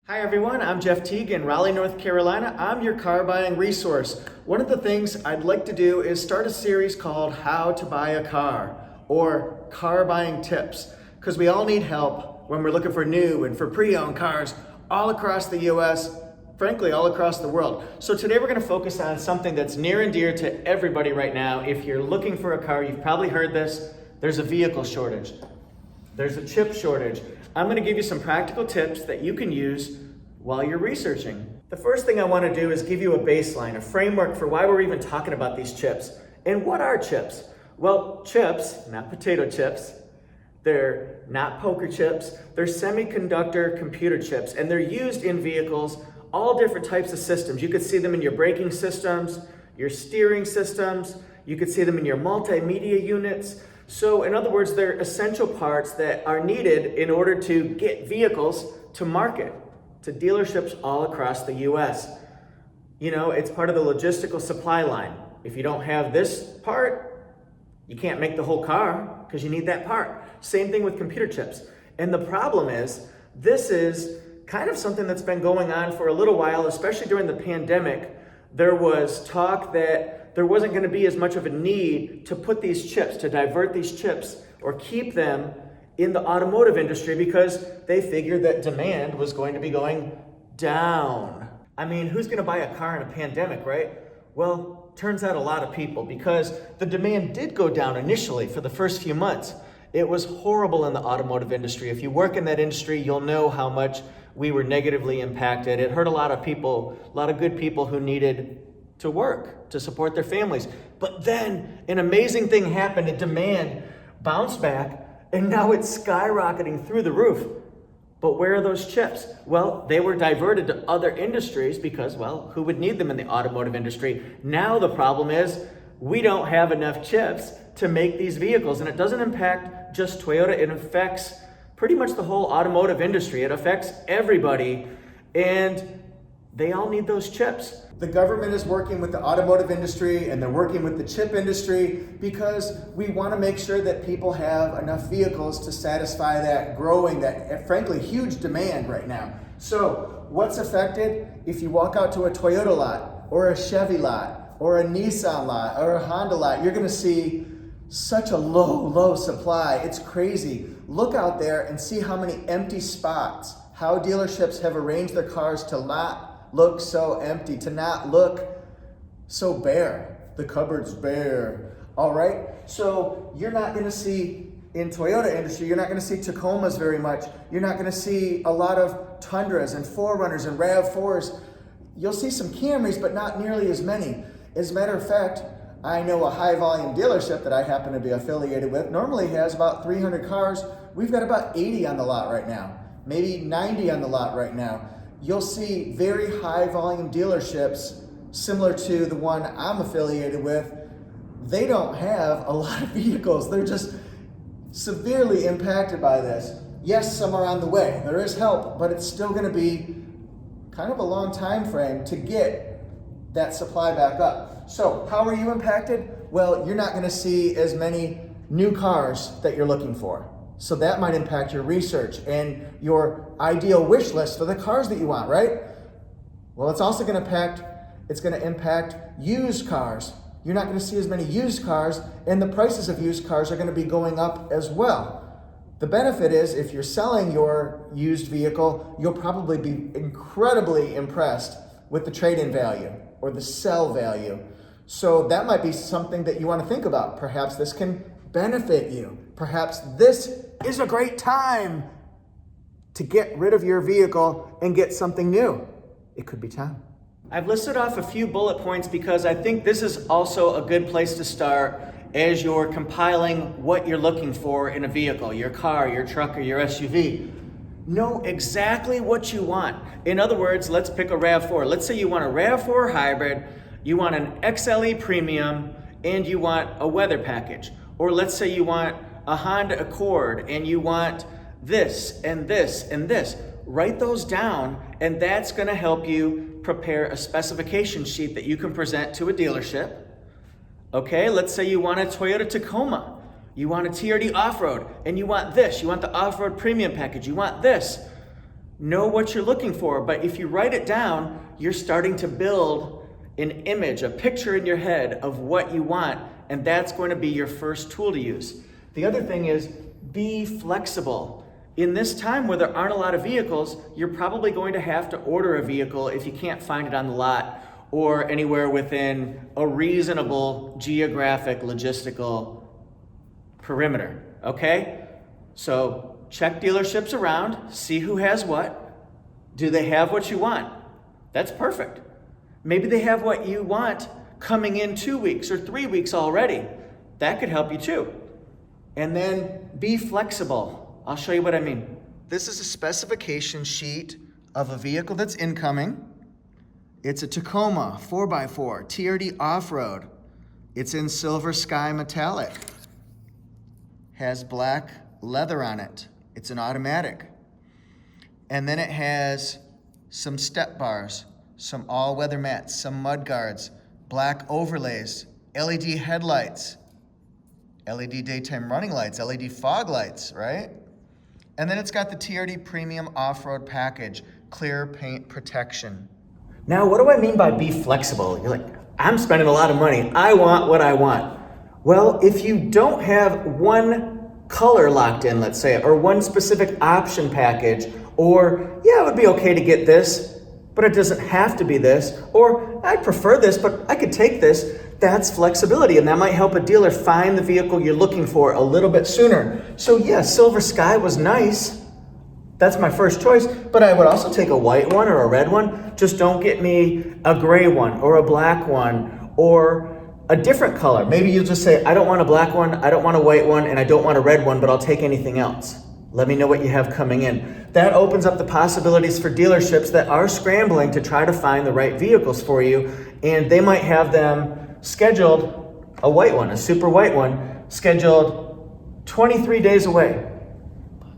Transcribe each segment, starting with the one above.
Hi everyone, I'm Jeff Teague in Raleigh, North Carolina. I'm your car buying resource. One of the things I'd like to do is start a series called How to Buy a Car or Car Buying Tips, because we all need help when we're looking for new and for pre-owned cars all across the US, frankly, all across the world. So today we're going to focus on something that's near and dear to everybody right now. If you're looking for a car, you've probably heard this, there's a vehicle shortage. There's a chip shortage. I'm going to give you some practical tips that you can use while you're researching. The first thing I want to do is give you a baseline, a framework for why we're even talking about these chips. And what are chips? Well, chips, not potato chips, they're not poker chips, they're semiconductor computer chips, and they're used in vehicles, all different types of systems. You could see them in your braking systems, your steering systems, you could see them in your multimedia units. So in other words, they're essential parts that are needed in order to get vehicles to market, to dealerships all across the US. You know, it's part of the logistical supply line. If you don't have this part, you can't make the whole car because you need that part. Same thing with computer chips. And the problem is, this is kind of something that's been going on for a little while, especially during the pandemic. There was talk that there wasn't going to be as much of a need to put these chips, to divert these chips or keep them in the automotive industry because they figured that demand was going to be going down. I mean, who's going to buy a car in a pandemic, right? Well, turns out a lot of people, because the demand did go down initially for the first few months. It was horrible in the automotive industry. If you work in that industry, you'll know how much we were negatively impacted. It hurt a lot of people, a lot of good people who needed to work, to support their families. But then an amazing thing happened, and demand bounced back, and now it's skyrocketing through the roof. But where are those chips? Well, they were diverted to other industries because, well, who would need them in the automotive industry? Now the problem is we don't have enough chips to make these vehicles, and it doesn't impact just Toyota, it affects pretty much the whole automotive industry. It affects everybody, and they all need those chips. The government is working with the automotive industry and they're working with the chip industry because we want to make sure that people have enough vehicles to satisfy that growing, that frankly huge demand right now. So what's affected? If you walk out to a Toyota lot or a Chevy lot or a Nissan lot or a Honda lot, you're going to see such a low supply. It's crazy. Look out there and see how many empty spots, how dealerships have arranged their cars to not look so empty, to not look so bare. The cupboard's bare. All right? So you're not going to see, in Toyota industry, you're not going to see Tacomas very much. You're not going to see a lot of Tundras and 4Runners and RAV4s. You'll see some Camrys, but not nearly as many. As a matter of fact, I know a high volume dealership that I happen to be affiliated with normally has about 300 cars. We've got about 80 on the lot right now, maybe 90 on the lot right now. You'll see very high volume dealerships similar to the one I'm affiliated with. They don't have a lot of vehicles. They're just severely impacted by this. Yes, some are on the way. There is help, but it's still going to be kind of a long time frame to get that supply back up. So how are you impacted? Well, you're not going to see as many new cars that you're looking for. So that might impact your research and your ideal wish list for the cars that you want, right? Well, it's also going to impact used cars. You're not going to see as many used cars, and the prices of used cars are going to be going up as well. The benefit is if you're selling your used vehicle, you'll probably be incredibly impressed with the trade-in value or the sell value. So that might be something that you want to think about. Perhaps this can benefit you. Perhaps this is a great time to get rid of your vehicle and get something new. It could be time. I've listed off a few bullet points because I think this is also a good place to start as you're compiling what you're looking for in a vehicle, your car, your truck, or your SUV. Know exactly what you want. In other words, let's pick a RAV4. Let's say you want a RAV4 hybrid, you want an XLE premium, and you want a weather package. Or let's say you want a Honda Accord and you want this and this and this. Write those down, and that's going to help you prepare a specification sheet that you can present to a dealership. Okay, let's say you want a Toyota Tacoma. You want a TRD off-road, and you want this. You want the off-road premium package. You want this. know what you're looking for, but if you write it down, you're starting to build an image, a picture in your head of what you want, and that's going to be your first tool to use. The other thing is be flexible. In this time where there aren't a lot of vehicles, you're probably going to have to order a vehicle if you can't find it on the lot or anywhere within a reasonable geographic logistical perimeter, okay? So check dealerships around, see who has what. Do they have what you want? That's perfect. Maybe they have what you want coming in 2 weeks or 3 weeks already. That could help you too. And then be flexible. I'll show you what I mean. This is a specification sheet of a vehicle that's incoming. It's a Tacoma 4x4 TRD off-road. It's in silver sky metallic. Has black leather on it. It's an automatic. And then it has some step bars, some all-weather mats, some mud guards, black overlays, LED headlights, LED daytime running lights, LED fog lights, right? And then it's got the TRD Premium Off-Road Package, clear paint protection. Now, what do I mean by be flexible? You're like, I'm spending a lot of money. I want what I want. Well, if you don't have one color locked in, let's say, or one specific option package, or yeah, it would be okay to get this, but it doesn't have to be this, or I prefer this, but I could take this, that's flexibility, and that might help a dealer find the vehicle you're looking for a little bit sooner. So yeah, silver sky was nice. That's my first choice, but I would also take a white one or a red one. Just don't get me a gray one or a black one or a different color. Maybe you'll just say, I don't want a black one, I don't want a white one, and I don't want a red one, but I'll take anything else. Let me know what you have coming in. That opens up the possibilities for dealerships that are scrambling to try to find the right vehicles for you, and they might have them scheduled, a white one, a super white one, scheduled 23 days away.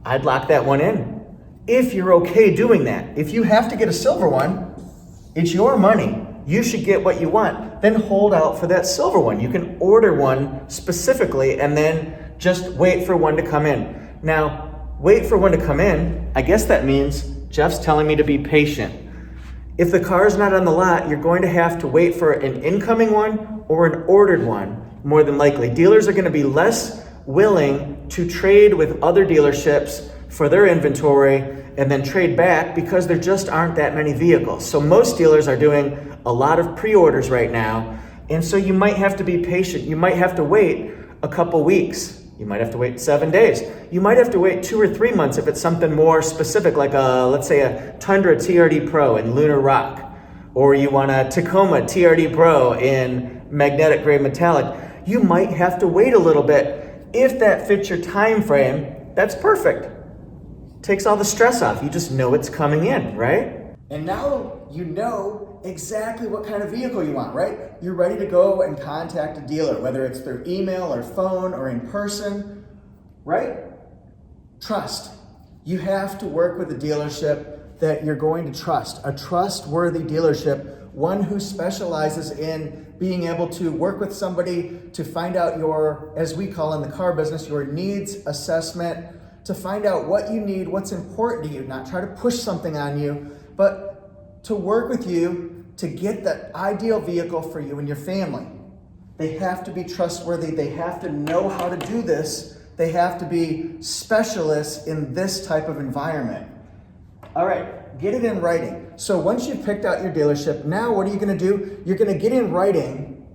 I'd lock that one in. If you're okay doing that. If you have to get a silver one, it's your money. You should get what you want. Then hold out for that silver one. You can order one specifically and then just wait for one to come in. Now, wait for one to come in, I guess that means Jeff's telling me to be patient. If the car's not on the lot, you're going to have to wait for an incoming one or an ordered one, more than likely. Dealers are going to be less willing to trade with other dealerships for their inventory and then trade back because there just aren't that many vehicles. So most dealers are doing a lot of pre-orders right now, and so you might have to be patient. You might have to wait a couple weeks. You might have to wait 7 days. You might have to wait 2 or 3 months if it's something more specific, like let's say a Tundra TRD Pro in Lunar Rock, or you want a Tacoma TRD Pro in magnetic gray metallic. You might have to wait a little bit. If that fits your time frame, that's perfect. Takes all the stress off. You just know it's coming in, right? And now you know exactly what kind of vehicle you want, right? You're ready to go and contact a dealer, whether it's through email or phone or in person, right? Trust. You have to work with a dealership that you're going to trust, a trustworthy dealership, one who specializes in being able to work with somebody to find out your, as we call in the car business, your needs assessment, to find out what you need, what's important to you, not try to push something on you, but to work with you to get the ideal vehicle for you and your family. They have to be trustworthy. They have to know how to do this. They have to be specialists in this type of environment. All right, get it in writing. So once you've picked out your dealership, now what are you going to do? You're going to get in writing.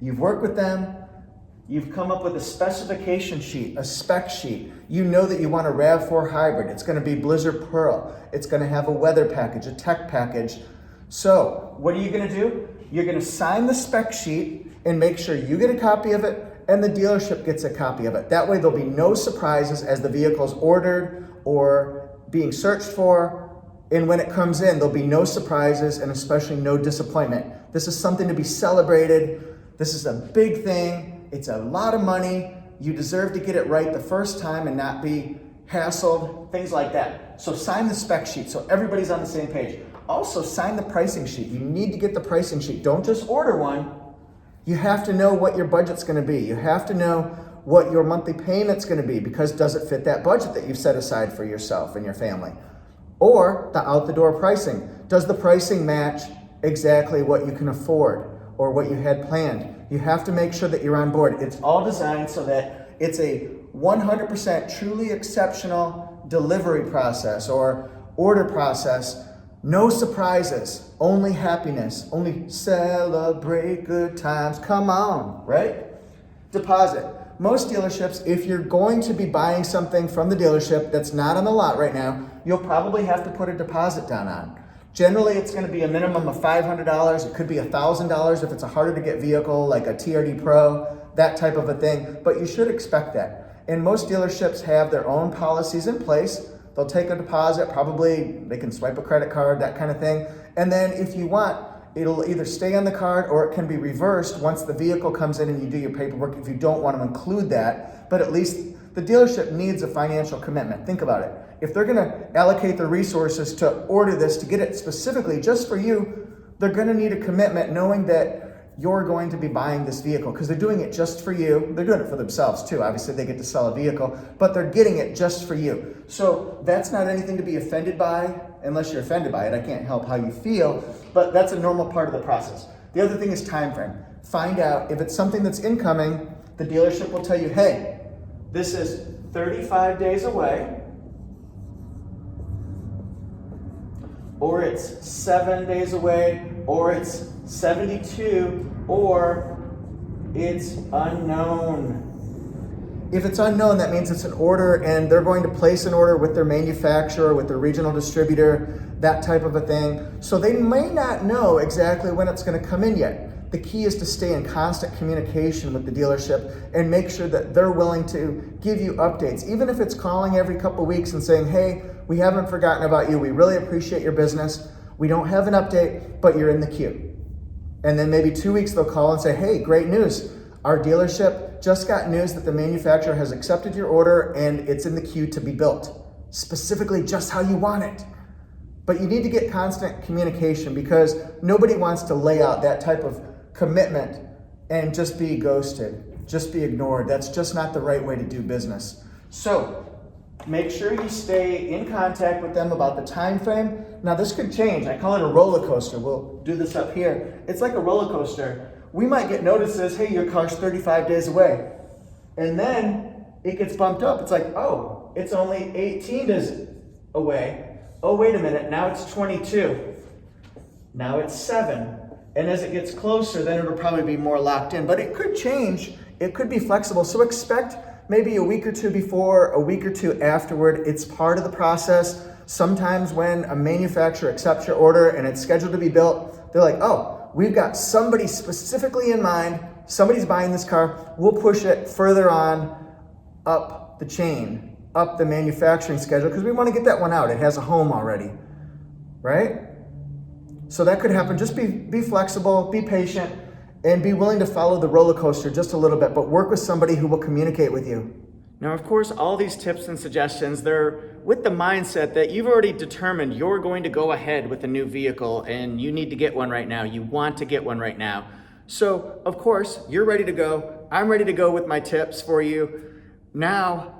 You've worked with them. You've come up with a specification sheet, a spec sheet. You know that you want a RAV4 hybrid. It's going to be Blizzard Pearl. It's going to have a weather package, a tech package. So what are you going to do? You're going to sign the spec sheet and make sure you get a copy of it and the dealership gets a copy of it. That way there'll be no surprises as the vehicle's ordered or being searched for. And when it comes in, there'll be no surprises and especially no disappointment. This is something to be celebrated. This is a big thing. It's a lot of money. You deserve to get it right the first time and not be hassled, things like that. So sign the spec sheet so everybody's on the same page. Also sign the pricing sheet. You need to get the pricing sheet. Don't just order one. You have to know what your budget's going to be. You have to know what your monthly payment's going to be because does it fit that budget that you've set aside for yourself and your family? Or the out-the-door pricing. Does the pricing match exactly what you can afford or what you had planned? You have to make sure that you're on board. It's all designed so that it's a 100% truly exceptional delivery process or order process. No surprises, only happiness, only celebrate good times. Come on, right? Deposit. Most dealerships, if you're going to be buying something from the dealership that's not on the lot right now, you'll probably have to put a deposit down on. Generally, it's going to be a minimum of $500. It could be $1,000 if it's a harder to get vehicle like a TRD Pro, that type of a thing, but you should expect that. And most dealerships have their own policies in place. They'll take a deposit, probably they can swipe a credit card, that kind of thing. And then if you want, it'll either stay on the card or it can be reversed once the vehicle comes in and you do your paperwork if you don't want to include that. But at least the dealership needs a financial commitment. Think about it. If they're going to allocate their resources to order this, to get it specifically just for you, they're going to need a commitment knowing that you're going to be buying this vehicle because they're doing it just for you. They're doing it for themselves too. Obviously, they get to sell a vehicle, but they're getting it just for you. So that's not anything to be offended by unless you're offended by it. I can't help how you feel, but that's a normal part of the process. The other thing is time frame. Find out if it's something that's incoming, the dealership will tell you, hey, this is 35 days away, or it's 7 days away, or it's 72, or it's unknown. If it's unknown, that means it's an order and they're going to place an order with their manufacturer, with their regional distributor, that type of a thing. So they may not know exactly when it's going to come in yet. The key is to stay in constant communication with the dealership and make sure that they're willing to give you updates, even if it's calling every couple weeks and saying, hey, we haven't forgotten about you. We really appreciate your business. We don't have an update, but you're in the queue. And then maybe 2 weeks they'll call and say, hey, great news. Our dealership just got news that the manufacturer has accepted your order and it's in the queue to be built, specifically just how you want it. But you need to get constant communication because nobody wants to lay out that type of commitment and just be ghosted, just be ignored. That's just not the right way to do business. So make sure you stay in contact with them about the time frame. Now this could change. I call it a roller coaster. We'll do this up here. It's like a roller coaster. We might get notices, hey, your car's 35 days away. And then it gets bumped up. It's like, oh, it's only 18 days away. Oh, wait a minute, now it's 22. Now it's 7. And as it gets closer, then it'll probably be more locked in. But it could change. It could be flexible. So expect maybe a week or two before, a week or two afterward. It's part of the process. Sometimes when a manufacturer accepts your order and it's scheduled to be built, they're like, oh, we've got somebody specifically in mind. Somebody's buying this car. We'll push it further on up the chain, up the manufacturing schedule, because we want to get that one out. It has a home already, right? So that could happen. Just be flexible, be patient, and be willing to follow the roller coaster just a little bit, but work with somebody who will communicate with you. Now, of course, all these tips and suggestions, they're with the mindset that you've already determined you're going to go ahead with a new vehicle and you need to get one right now. You want to get one right now. So, of course, you're ready to go. I'm ready to go with my tips for you. Now,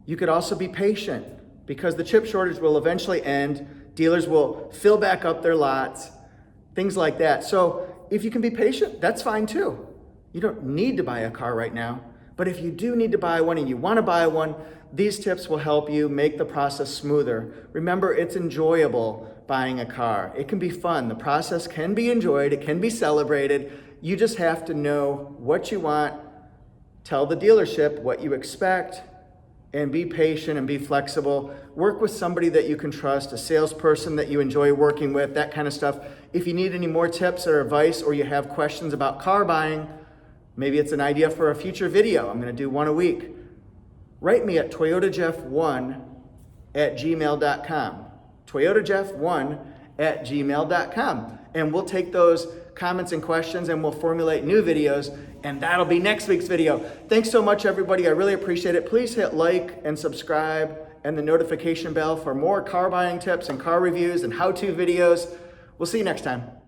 you could also be patient because the chip shortage will eventually end. Dealers will fill back up their lots, things like that. So if you can be patient, that's fine too. You don't need to buy a car right now. But if you do need to buy one and you want to buy one, these tips will help you make the process smoother. Remember, it's enjoyable buying a car. It can be fun. The process can be enjoyed. It can be celebrated. You just have to know what you want. Tell the dealership what you expect and be patient and be flexible. Work with somebody that you can trust, a salesperson that you enjoy working with, that kind of stuff. If you need any more tips or advice or you have questions about car buying, maybe it's an idea for a future video. I'm going to do one a week. Write me at toyotajeff1@gmail.com. toyotajeff1@gmail.com. And we'll take those comments and questions and we'll formulate new videos, and that'll be next week's video. Thanks so much, everybody. I really appreciate it. Please hit like and subscribe and the notification bell for more car buying tips and car reviews and how-to videos. We'll see you next time.